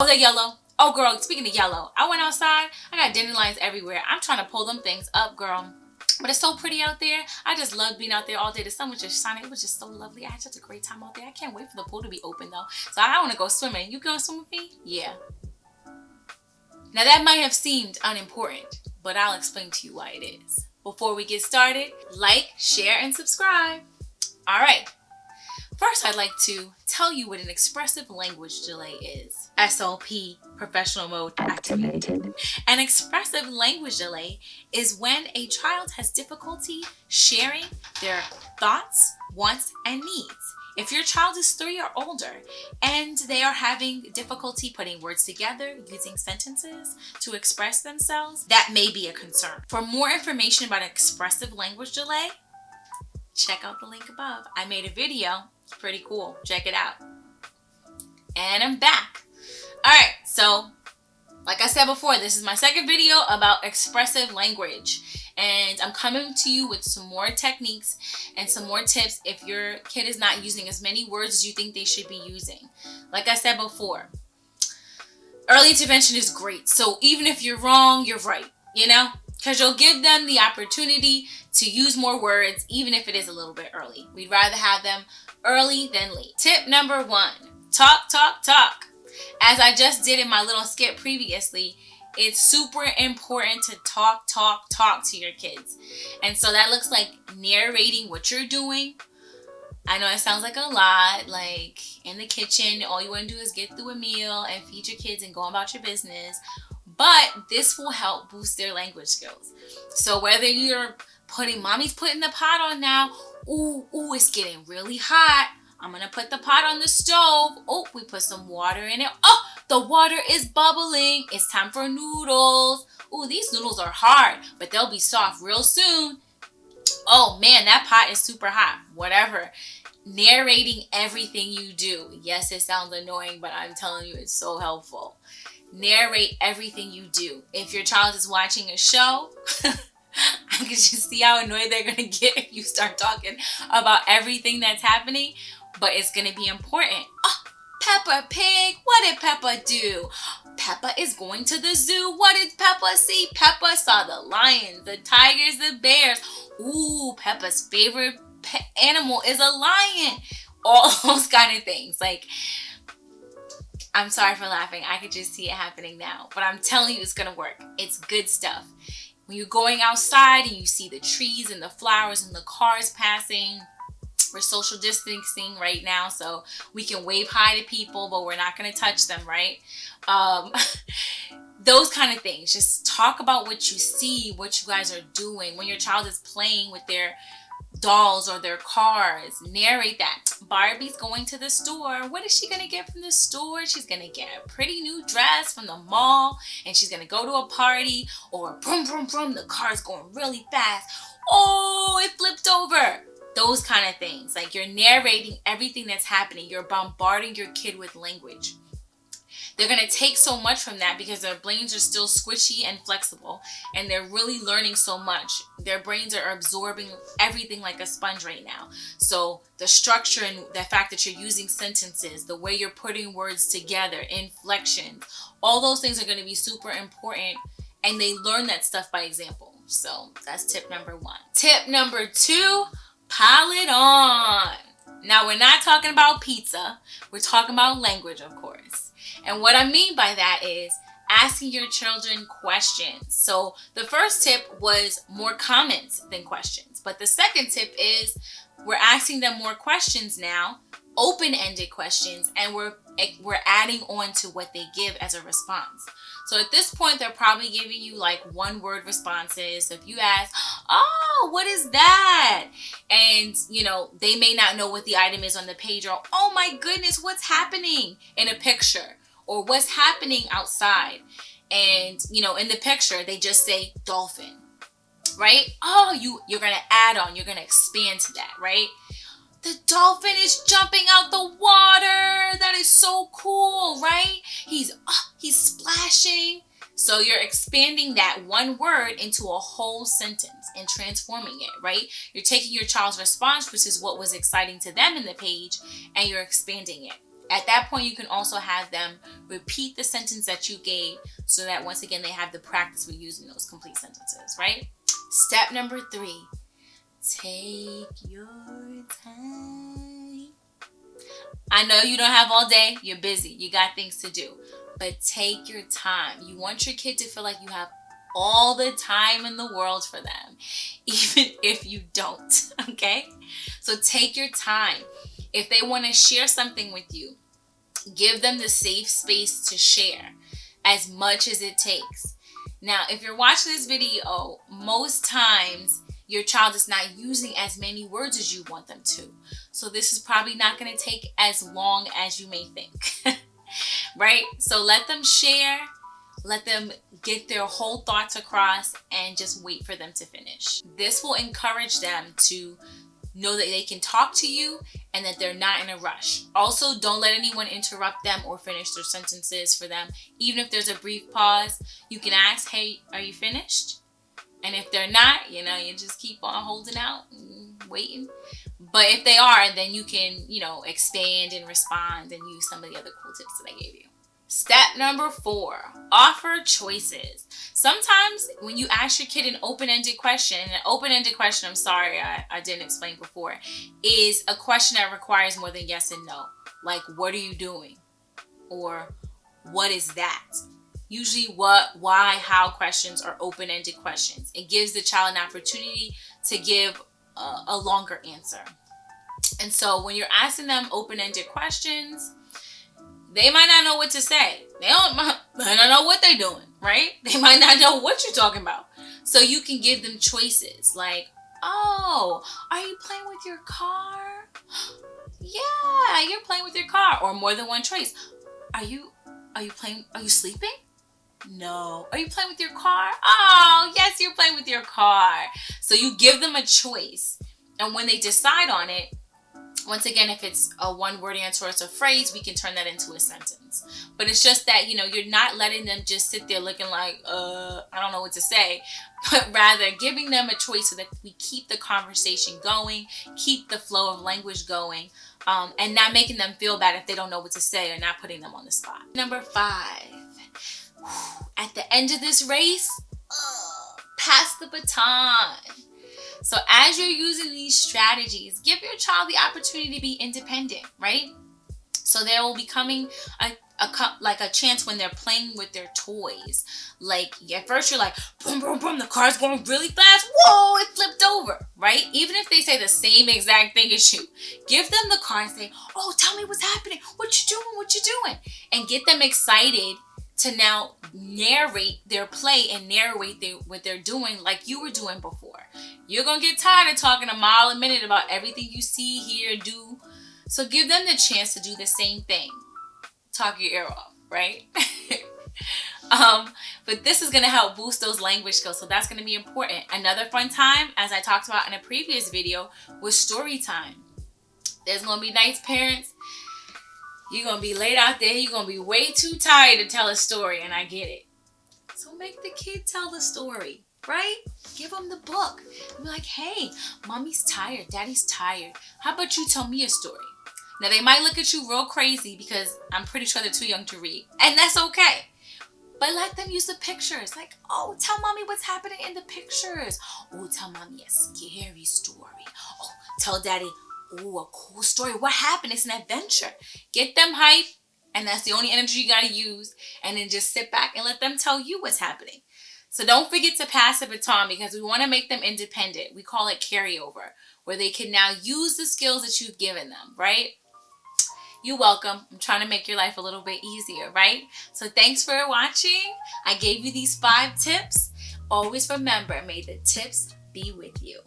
Oh, they're yellow. Oh, girl, speaking of yellow, I went outside. I got dandelions everywhere. I'm trying to pull them things up, girl. But it's so pretty out there. I just loved being out there all day. The sun was just shining. It was just so lovely. I had such a great time out there. I can't wait for the pool to be open, though. So I want to go swimming. You going to swim with me? Yeah. Now, that might have seemed unimportant, but I'll explain to you why it is. Before we get started, like, share, and subscribe. All right. First, I'd like to tell you what an expressive language delay is. SLP, professional mode activated. An expressive language delay is when a child has difficulty sharing their thoughts, wants, and needs. If your child is 3 or older and they are having difficulty putting words together, using sentences to express themselves, that may be a concern. For more information about expressive language delay, check out the link above. I made a video. It's pretty cool. Check it out. And I'm back. All right. So, like I said before, this is my second video about expressive language. And I'm coming to you with some more techniques and some more tips if your kid is not using as many words as you think they should be using. Like I said before, early intervention is great. So even if you're wrong, you're right, because you'll give them the opportunity to use more words, even if it is a little bit early. We'd rather have them early than late. Tip number 1, talk, talk, talk. As I just did in my little skit previously, it's super important to talk, talk, talk to your kids. And so that looks like narrating what you're doing. I know it sounds like a lot, like in the kitchen, all you want to do is get through a meal and feed your kids and go about your business. But this will help boost their language skills. So whether you're mommy's putting the pot on now, ooh, it's getting really hot. I'm going to put the pot on the stove. Oh, we put some water in it. Oh, the water is bubbling. It's time for noodles. Ooh, these noodles are hard, but they'll be soft real soon. Oh man, that pot is super hot. Whatever. Narrating everything you do. Yes, it sounds annoying, but I'm telling you, it's so helpful. Narrate everything you do. If your child is watching a show, I can just see how annoyed they're going to get if you start talking about everything that's happening, but it's going to be important. Oh, Peppa Pig, what did Peppa do? Peppa is going to the zoo. What did Peppa see? Peppa saw the lions, the tigers, the bears. Ooh, Peppa's favorite animal is a lion. All those kind of things. Like, I'm sorry for laughing. I could just see it happening now. But I'm telling you, it's going to work. It's good stuff. When you're going outside and you see the trees and the flowers and the cars passing, we're social distancing right now, so we can wave hi to people, but we're not going to touch them, right? Those kind of things. Just talk about what you see, what you guys are doing. When your child is playing with their dolls or their cars, narrate that. Barbie's going to the store. What is she going to get from the store? She's going to get a pretty new dress from the mall, and she's going to go to a party, or vroom, vroom, vroom, the car's going really fast. Oh, it flipped over. Those kind of things. Like, you're narrating everything that's happening. You're bombarding your kid with language. They're going to take so much from that because their brains are still squishy and flexible, and they're really learning so much. Their brains are absorbing everything like a sponge right now. So the structure and the fact that you're using sentences, the way you're putting words together, inflections, all those things are going to be super important, and they learn that stuff by example. So that's tip number 1. Tip number 2, pile it on. Now, we're not talking about pizza. We're talking about language, of course. And what I mean by that is asking your children questions. So the first tip was more comments than questions. But the second tip is we're asking them more questions now, open-ended questions, and we're adding on to what they give as a response. So at this point, they're probably giving you like 1-word responses. So if you ask, oh, what is that? And, they may not know what the item is on the page, or, oh my goodness, what's happening in a picture, or what's happening outside. And, in the picture, they just say dolphin, right? Oh, you're going to add on, you're going to expand to that, right? The dolphin is jumping out the water. That is so cool, right? He's splashing. So you're expanding that one word into a whole sentence and transforming it, right? You're taking your child's response, which is what was exciting to them in the page, and you're expanding it. At that point, you can also have them repeat the sentence that you gave so that once again, they have the practice with using those complete sentences, right? Step number 3, take your time. I know you don't have all day. You're busy. You got things to do. But take your time. You want your kid to feel like you have all the time in the world for them, even if you don't, okay? So take your time. If they want to share something with you, give them the safe space to share as much as it takes. Now, if you're watching this video, most times your child is not using as many words as you want them to. So this is probably not going to take as long as you may think, right? So let them share, let them get their whole thoughts across, and just wait for them to finish. This will encourage them to know that they can talk to you and that they're not in a rush. Also, don't let anyone interrupt them or finish their sentences for them. Even if there's a brief pause, you can ask, hey, are you finished? And if they're not, you just keep on holding out and waiting. But if they are, then you can, expand and respond and use some of the other cool tips that I gave you. Step number 4, offer choices. Sometimes when you ask your kid an open-ended question, I'm sorry, I didn't explain before, is a question that requires more than yes and no. Like, what are you doing? Or what is that? Usually what, why, how questions are open-ended questions. It gives the child an opportunity to give a longer answer. And so when you're asking them open-ended questions, they might not know what to say. They might not know what they're doing, right? They might not know what you're talking about. So you can give them choices like, oh, are you playing with your car? Yeah, you're playing with your car. Or more than one choice. Are you sleeping? No. Are you playing with your car? Oh, yes, you're playing with your car. So you give them a choice. And when they decide on it, once again, if it's a one-word answer or it's a phrase, we can turn that into a sentence. But it's just that, you're not letting them just sit there looking like, I don't know what to say, but rather giving them a choice so that we keep the conversation going, keep the flow of language going, and not making them feel bad if they don't know what to say or not putting them on the spot. Number 5, at the end of this race, pass the baton. So as you're using these strategies, give your child the opportunity to be independent, right? So there will be coming a chance when they're playing with their toys. Like at first you're like, boom, boom, boom, the car's going really fast. Whoa, it flipped over, right? Even if they say the same exact thing as you, give them the car and say, oh, tell me what's happening. What you doing? And get them excited to now narrate their play and narrate what they're doing like you were doing before. You're going to get tired of talking a mile a minute about everything you see, hear, do. So give them the chance to do the same thing. Talk your ear off, right? But this is going to help boost those language skills. So that's going to be important. Another fun time, as I talked about in a previous video, was story time. There's going to be nights, parents, you're going to be laid out there. You're going to be way too tired to tell a story, and I get it. So make the kid tell the story, right? Give them the book. Be like, hey, mommy's tired. Daddy's tired. How about you tell me a story? Now, they might look at you real crazy because I'm pretty sure they're too young to read. And that's okay. But let them use the pictures. Like, oh, tell mommy what's happening in the pictures. Oh, tell mommy a scary story. Oh, tell daddy, oh, a cool story. What happened? It's an adventure. Get them hype, and that's the only energy you got to use. And then just sit back and let them tell you what's happening. So don't forget to pass the baton because we want to make them independent. We call it carryover, where they can now use the skills that you've given them, right? You're welcome. I'm trying to make your life a little bit easier, right? So thanks for watching. I gave you these 5 tips. Always remember, may the tips be with you.